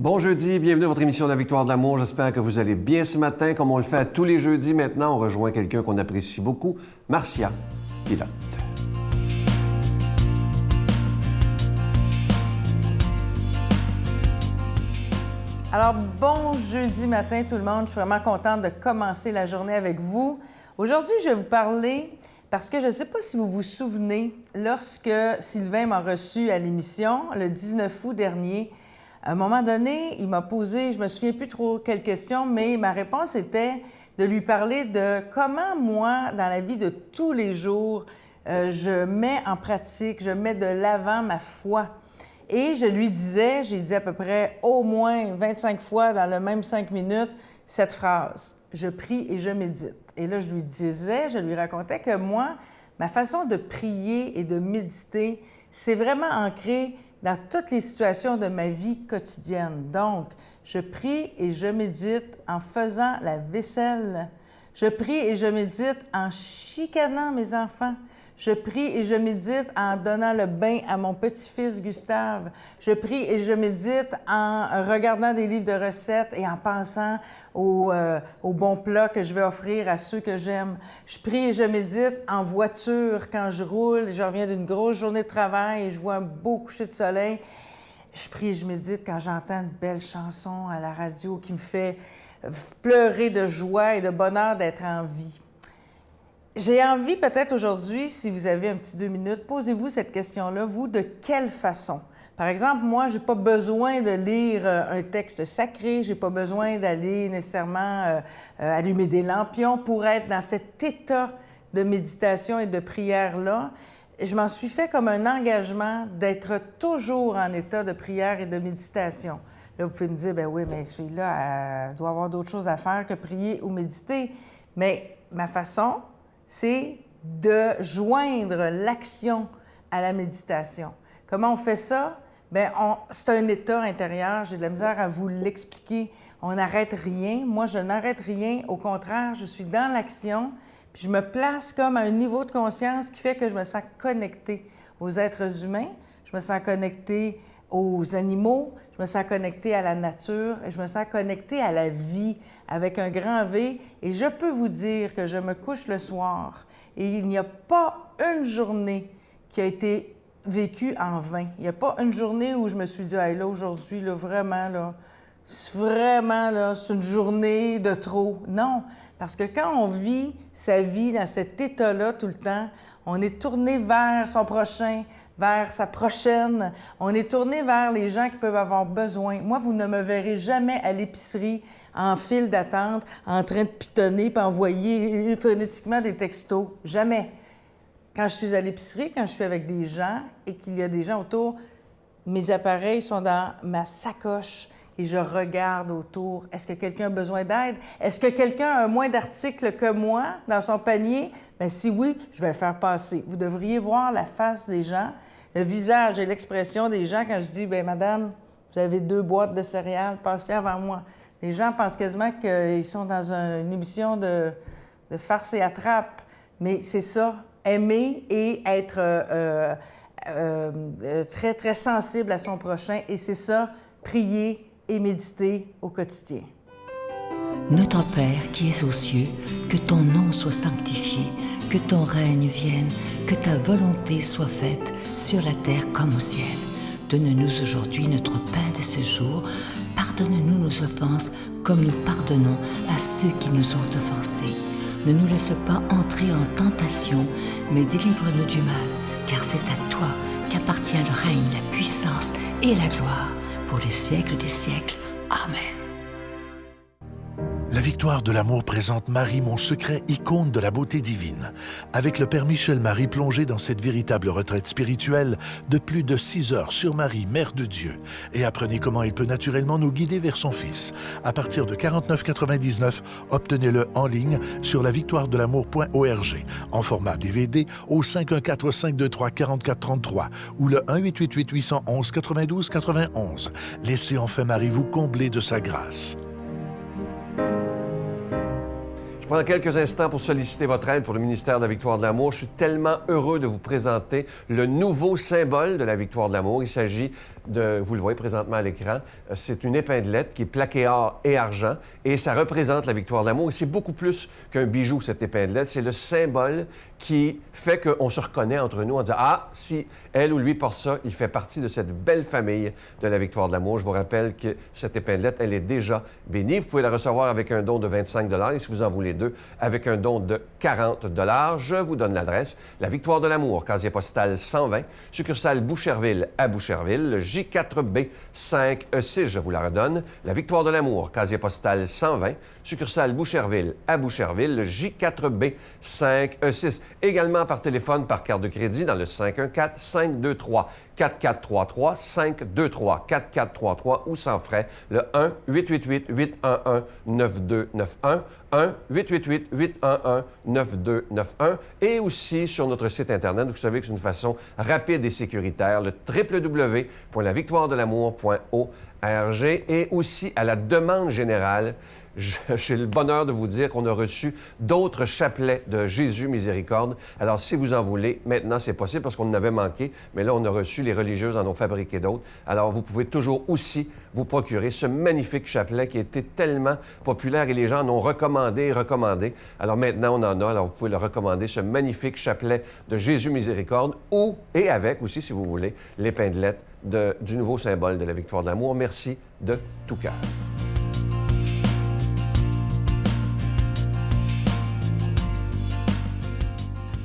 Bon jeudi, bienvenue à votre émission de la Victoire de l'amour. J'espère que vous allez bien ce matin. Comme on le fait tous les jeudis maintenant, on rejoint quelqu'un qu'on apprécie beaucoup, Marcia Pilote. Alors, bon jeudi matin tout le monde. Je suis vraiment contente de commencer la journée avec vous. Aujourd'hui, je vais vous parler parce que je ne sais pas si vous vous souvenez, lorsque Sylvain m'a reçu à l'émission le 19 août dernier, à un moment donné, il m'a posé, je me souviens plus trop quelle question, mais ma réponse était de lui parler de comment moi, dans la vie de tous les jours, je mets en pratique, je mets de l'avant ma foi. Et je lui disais, j'ai dit à peu près au moins 25 fois dans le même 5 minutes, cette phrase, « Je prie et je médite ». Et là, je lui disais, je lui racontais que moi, ma façon de prier et de méditer, c'est vraiment ancré dans toutes les situations de ma vie quotidienne. Donc, je prie et je médite en faisant la vaisselle. Je prie et je médite en chicanant mes enfants. Je prie et je médite en donnant le bain à mon petit-fils Gustave. Je prie et je médite en regardant des livres de recettes et en pensant aux bons plats que je vais offrir à ceux que j'aime. Je prie et je médite en voiture quand je roule. Je reviens d'une grosse journée de travail et je vois un beau coucher de soleil. Je prie et je médite quand j'entends une belle chanson à la radio qui me fait pleurer de joie et de bonheur d'être en vie. J'ai envie peut-être aujourd'hui, si vous avez un petit 2 minutes, posez-vous cette question-là, vous, de quelle façon? Par exemple, moi, je n'ai pas besoin de lire un texte sacré, je n'ai pas besoin d'aller nécessairement allumer des lampions pour être dans cet état de méditation et de prière-là. Je m'en suis fait comme un engagement d'être toujours en état de prière et de méditation. Là, vous pouvez me dire, ben oui, mais cette fille-là, elle doit avoir d'autres choses à faire que prier ou méditer. Mais ma façon, c'est de joindre l'action à la méditation. Comment on fait ça? Bien, c'est un état intérieur, j'ai de la misère à vous l'expliquer. On n'arrête rien. Moi, je n'arrête rien. Au contraire, je suis dans l'action, puis je me place comme à un niveau de conscience qui fait que je me sens connectée aux êtres humains, je me sens connectée aux animaux, je me sens connectée à la nature, et je me sens connectée à la vie avec un grand V. Et je peux vous dire que je me couche le soir et il n'y a pas une journée qui a été vécue en vain. Il n'y a pas une journée où je me suis dit, hey, là, aujourd'hui, là, vraiment, là, c'est une journée de trop. Non, parce que quand on vit sa vie dans cet état-là tout le temps, on est tourné vers son prochain, vers sa prochaine. On est tourné vers les gens qui peuvent avoir besoin. Moi, vous ne me verrez jamais à l'épicerie en file d'attente, en train de pitonner puis envoyer phonétiquement des textos. Jamais. Quand je suis à l'épicerie, quand je suis avec des gens et qu'il y a des gens autour, mes appareils sont dans ma sacoche et je regarde autour. Est-ce que quelqu'un a besoin d'aide? Est-ce que quelqu'un a moins d'articles que moi dans son panier? Bien, si oui, je vais le faire passer. Vous devriez voir la face des gens, le visage et l'expression des gens quand je dis, bien, madame, vous avez 2 boîtes de céréales, passez avant moi. Les gens pensent quasiment qu'ils sont dans une émission de farce et attrape. Mais c'est ça, aimer et être très, très sensible à son prochain. Et c'est ça, prier et méditer au quotidien. Notre Père qui es aux cieux, que ton nom soit sanctifié, que ton règne vienne, que ta volonté soit faite sur la terre comme au ciel. Donne-nous aujourd'hui notre pain de ce jour. Pardonne-nous nos offenses comme nous pardonnons à ceux qui nous ont offensés. Ne nous laisse pas entrer en tentation, mais délivre-nous du mal, car c'est à toi qu'appartient le règne, la puissance et la gloire pour les siècles des siècles. Amen. La Victoire de l'amour présente Marie, mon secret, icône de la beauté divine. Avec le Père Michel Marie plongé dans cette véritable retraite spirituelle de plus de 6 heures sur Marie, Mère de Dieu. Et apprenez comment il peut naturellement nous guider vers son Fils. À partir de 49,99, obtenez-le en ligne sur lavictoiredelamour.org en format DVD au 514-523-4433 ou le 1-888-811-92-91. Laissez enfin Marie vous combler de sa grâce. Je prends quelques instants pour solliciter votre aide pour le ministère de la Victoire de l'Amour. Je suis tellement heureux de vous présenter le nouveau symbole de la Victoire de l'Amour. Il s'agit de, vous le voyez présentement à l'écran, c'est une épinglette qui est plaquée or et argent et ça représente la Victoire de l'Amour. Et c'est beaucoup plus qu'un bijou, cette épinglette. C'est le symbole qui fait qu'on se reconnaît entre nous en disant « Ah, si elle ou lui porte ça, il fait partie de cette belle famille de la Victoire de l'Amour. » Je vous rappelle que cette épinglette, elle est déjà bénie. Vous pouvez la recevoir avec un don de 25 et si vous en voulez deux, avec un don de 40 $. Je vous donne l'adresse. La Victoire de l'Amour, casier postal 120, succursale Boucherville à Boucherville, le J4B 5E6, je vous la redonne. La Victoire de l'Amour, casier postal 120, succursale Boucherville à Boucherville, le J4B 5E6. Également par téléphone, par carte de crédit dans le 514-523-4433, 523-4433 ou sans frais, le 1-888-811-9291, 1-888-811-9291 et aussi sur notre site Internet. Vous savez que c'est une façon rapide et sécuritaire, le www.lavictoiredelamour.org et aussi à la demande générale. J'ai le bonheur de vous dire qu'on a reçu d'autres chapelets de Jésus Miséricorde. Alors, si vous en voulez, maintenant, c'est possible parce qu'on en avait manqué, mais là, on a reçu, les religieuses en ont fabriqué d'autres. Alors, vous pouvez toujours aussi vous procurer ce magnifique chapelet qui a été tellement populaire et les gens en ont recommandé et recommandé. Alors, maintenant, on en a. Alors, vous pouvez le recommander, ce magnifique chapelet de Jésus Miséricorde ou, et avec aussi, si vous voulez, l'épinglette du nouveau symbole de la Victoire de l'Amour. Merci de tout cœur.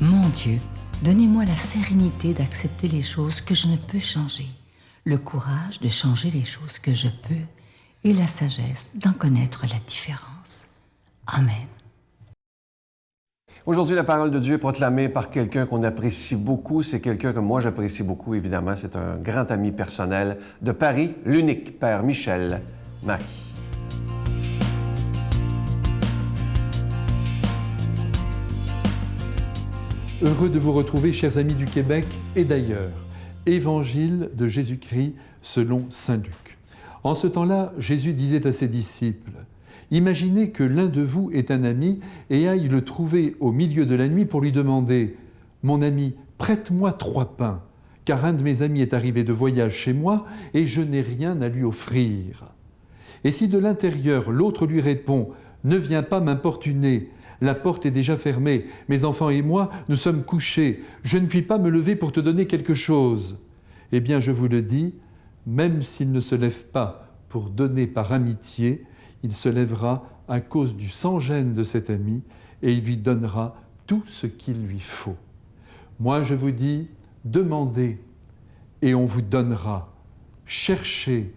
Mon Dieu, donnez-moi la sérénité d'accepter les choses que je ne peux changer, le courage de changer les choses que je peux et la sagesse d'en connaître la différence. Amen. Aujourd'hui, la parole de Dieu est proclamée par quelqu'un qu'on apprécie beaucoup. C'est quelqu'un que moi j'apprécie beaucoup, évidemment. C'est un grand ami personnel de Paris, l'unique Père Michel Marie. Heureux de vous retrouver, chers amis du Québec et d'ailleurs. Évangile de Jésus-Christ selon saint Luc. En ce temps-là, Jésus disait à ses disciples, « Imaginez que l'un de vous est un ami et aille le trouver au milieu de la nuit pour lui demander « Mon ami, prête-moi 3 pains, car un de mes amis est arrivé de voyage chez moi et je n'ai rien à lui offrir. » Et si de l'intérieur, l'autre lui répond « Ne viens pas m'importuner, la porte est déjà fermée, mes enfants et moi, nous sommes couchés, je ne puis pas me lever pour te donner quelque chose. » Eh bien, je vous le dis, même s'il ne se lève pas pour donner par amitié, il se lèvera à cause du sans-gêne de cet ami et il lui donnera tout ce qu'il lui faut. Moi, je vous dis, demandez et on vous donnera. Cherchez,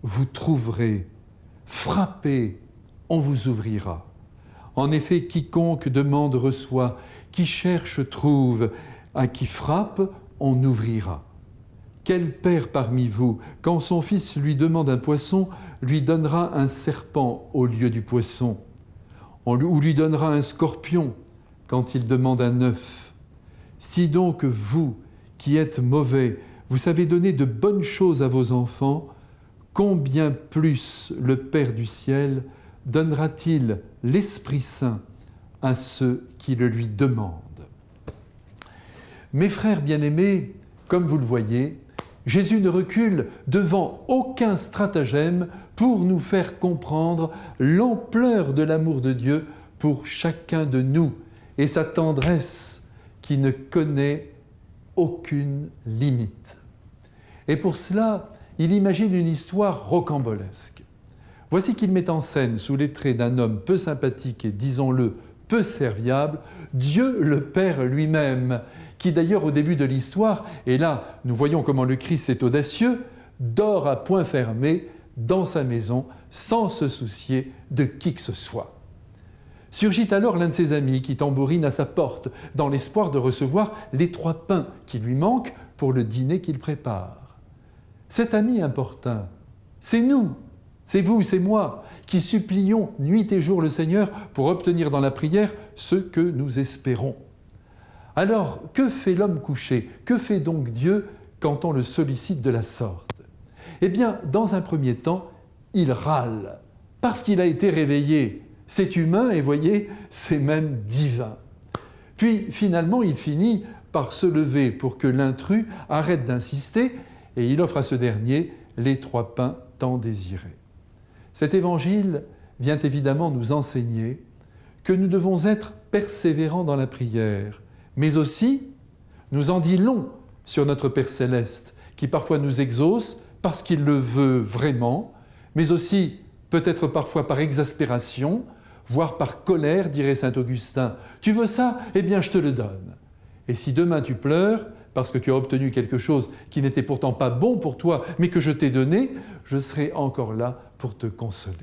vous trouverez. Frappez, on vous ouvrira. En effet, quiconque demande reçoit, qui cherche trouve, à qui frappe, on ouvrira. Quel père parmi vous, quand son fils lui demande un poisson, lui donnera un serpent au lieu du poisson, ou lui donnera un scorpion quand il demande un œuf? Si donc vous, qui êtes mauvais, vous savez donner de bonnes choses à vos enfants, combien plus le Père du ciel donnera-t-il l'Esprit Saint à ceux qui le lui demandent. Mes frères bien-aimés, comme vous le voyez, Jésus ne recule devant aucun stratagème pour nous faire comprendre l'ampleur de l'amour de Dieu pour chacun de nous et sa tendresse qui ne connaît aucune limite. Et pour cela, il imagine une histoire rocambolesque. Voici qu'il met en scène, sous les traits d'un homme peu sympathique et, disons-le, peu serviable, Dieu le Père lui-même, qui d'ailleurs au début de l'histoire, et là nous voyons comment le Christ est audacieux, dort à point fermé dans sa maison sans se soucier de qui que ce soit. Surgit alors l'un de ses amis qui tambourine à sa porte dans l'espoir de recevoir les 3 pains qui lui manquent pour le dîner qu'il prépare. Cet ami importun, c'est nous. C'est vous, c'est moi, qui supplions nuit et jour le Seigneur pour obtenir dans la prière ce que nous espérons. Alors, que fait l'homme couché? Que fait donc Dieu quand on le sollicite de la sorte? Eh bien, dans un premier temps, il râle, parce qu'il a été réveillé. C'est humain et voyez, c'est même divin. Puis finalement, il finit par se lever pour que l'intrus arrête d'insister et il offre à ce dernier les 3 pains tant désirés. Cet évangile vient évidemment nous enseigner que nous devons être persévérants dans la prière, mais aussi nous en dit long sur notre Père céleste, qui parfois nous exauce parce qu'il le veut vraiment, mais aussi peut-être parfois par exaspération, voire par colère, dirait saint Augustin. Tu veux ça? Eh bien, je te le donne. Et si demain tu pleures, parce que tu as obtenu quelque chose qui n'était pourtant pas bon pour toi, mais que je t'ai donné, je serai encore là pour te consoler.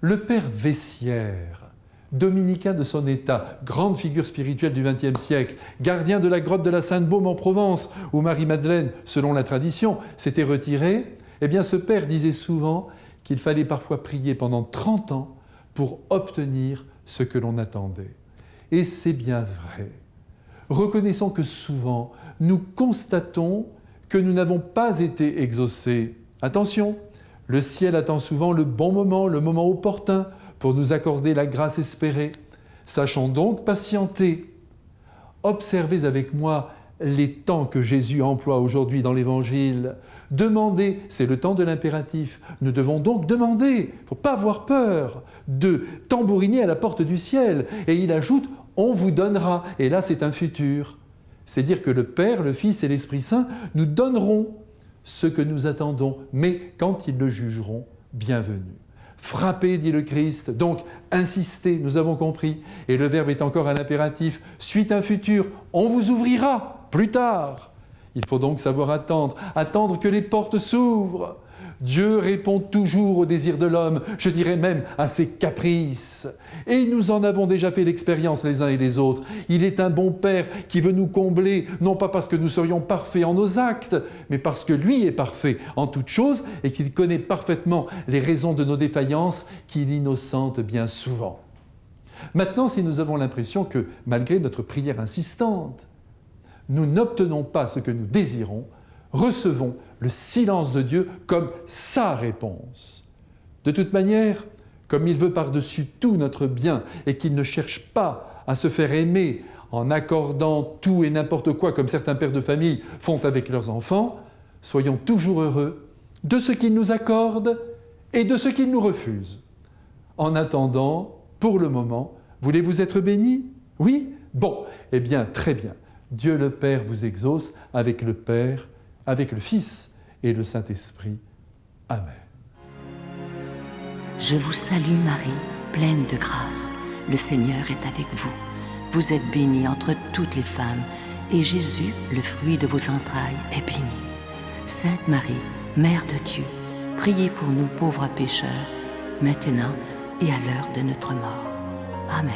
Le père Vessière, dominicain de son état, grande figure spirituelle du XXe siècle, gardien de la grotte de la Sainte-Baume en Provence, où Marie-Madeleine, selon la tradition, s'était retirée, eh bien ce père disait souvent qu'il fallait parfois prier pendant 30 ans pour obtenir ce que l'on attendait. Et c'est bien vrai. Reconnaissons que souvent, nous constatons que nous n'avons pas été exaucés. Attention, le ciel attend souvent le bon moment, le moment opportun, pour nous accorder la grâce espérée. Sachons donc patienter. Observez avec moi les temps que Jésus emploie aujourd'hui dans l'Évangile. Demander, c'est le temps de l'impératif. Nous devons donc demander. Il ne faut pas avoir peur de tambouriner à la porte du ciel. Et il ajoute, on vous donnera. Et là, c'est un futur. C'est dire que le Père, le Fils et l'Esprit Saint nous donneront ce que nous attendons, mais quand ils le jugeront, bienvenue. Frappez, dit le Christ, donc insistez, nous avons compris. Et le verbe est encore un impératif, suite un futur, on vous ouvrira plus tard. Il faut donc savoir attendre, attendre que les portes s'ouvrent. Dieu répond toujours aux désirs de l'homme, je dirais même à ses caprices. Et nous en avons déjà fait l'expérience les uns et les autres. Il est un bon Père qui veut nous combler, non pas parce que nous serions parfaits en nos actes, mais parce que lui est parfait en toutes choses et qu'il connaît parfaitement les raisons de nos défaillances qu'il innocente bien souvent. Maintenant, si nous avons l'impression que, malgré notre prière insistante, nous n'obtenons pas ce que nous désirons, recevons le silence de Dieu comme sa réponse. De toute manière, comme il veut par-dessus tout notre bien et qu'il ne cherche pas à se faire aimer en accordant tout et n'importe quoi comme certains pères de famille font avec leurs enfants, soyons toujours heureux de ce qu'il nous accorde et de ce qu'il nous refuse. En attendant, pour le moment, voulez-vous être bénis? Oui? Bon, eh bien, très bien. Dieu le Père vous exauce avec le Père, avec le Fils et le Saint-Esprit. Amen. Je vous salue Marie, pleine de grâce. Le Seigneur est avec vous. Vous êtes bénie entre toutes les femmes, et Jésus, le fruit de vos entrailles, est béni. Sainte Marie, Mère de Dieu, priez pour nous pauvres pécheurs, maintenant et à l'heure de notre mort. Amen.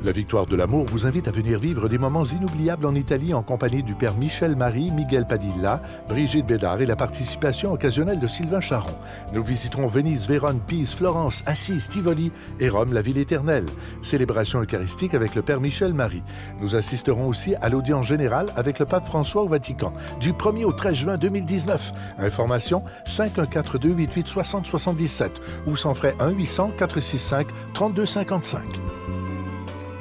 La Victoire de l'amour vous invite à venir vivre des moments inoubliables en Italie en compagnie du Père Michel Marie, Miguel Padilla, Brigitte Bédard et la participation occasionnelle de Sylvain Charon. Nous visiterons Venise, Vérone, Pise, Florence, Assise, Tivoli et Rome, la ville éternelle. Célébration eucharistique avec le Père Michel Marie. Nous assisterons aussi à l'audience générale avec le Pape François au Vatican du 1er au 13 juin 2019. Information 514-288-6077 ou sans frais 1-800-465-3255.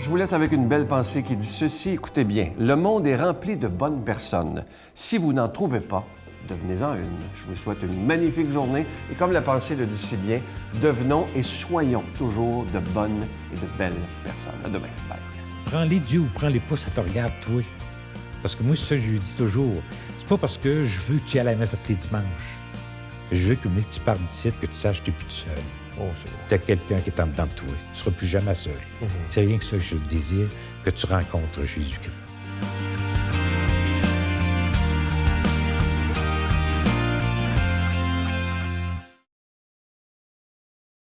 Je vous laisse avec une belle pensée qui dit ceci. Écoutez bien, le monde est rempli de bonnes personnes. Si vous n'en trouvez pas, devenez-en une. Je vous souhaite une magnifique journée et comme la pensée le dit si bien, devenons et soyons toujours de bonnes et de belles personnes. À demain. Bye. Prends-les Dieu ou prends-les pas, ça te regarde, toi. Parce que moi, c'est ça que je lui dis toujours. C'est pas parce que je veux que tu ailles à la messe tous les dimanches. Je veux que tu partes d'ici, que tu saches que tu n'es plus tout seul. Oh, c'est bon. Tu as quelqu'un qui est en dedans de toi. Tu ne seras plus jamais seul. C'est rien que ça que je désire, que tu rencontres Jésus-Christ.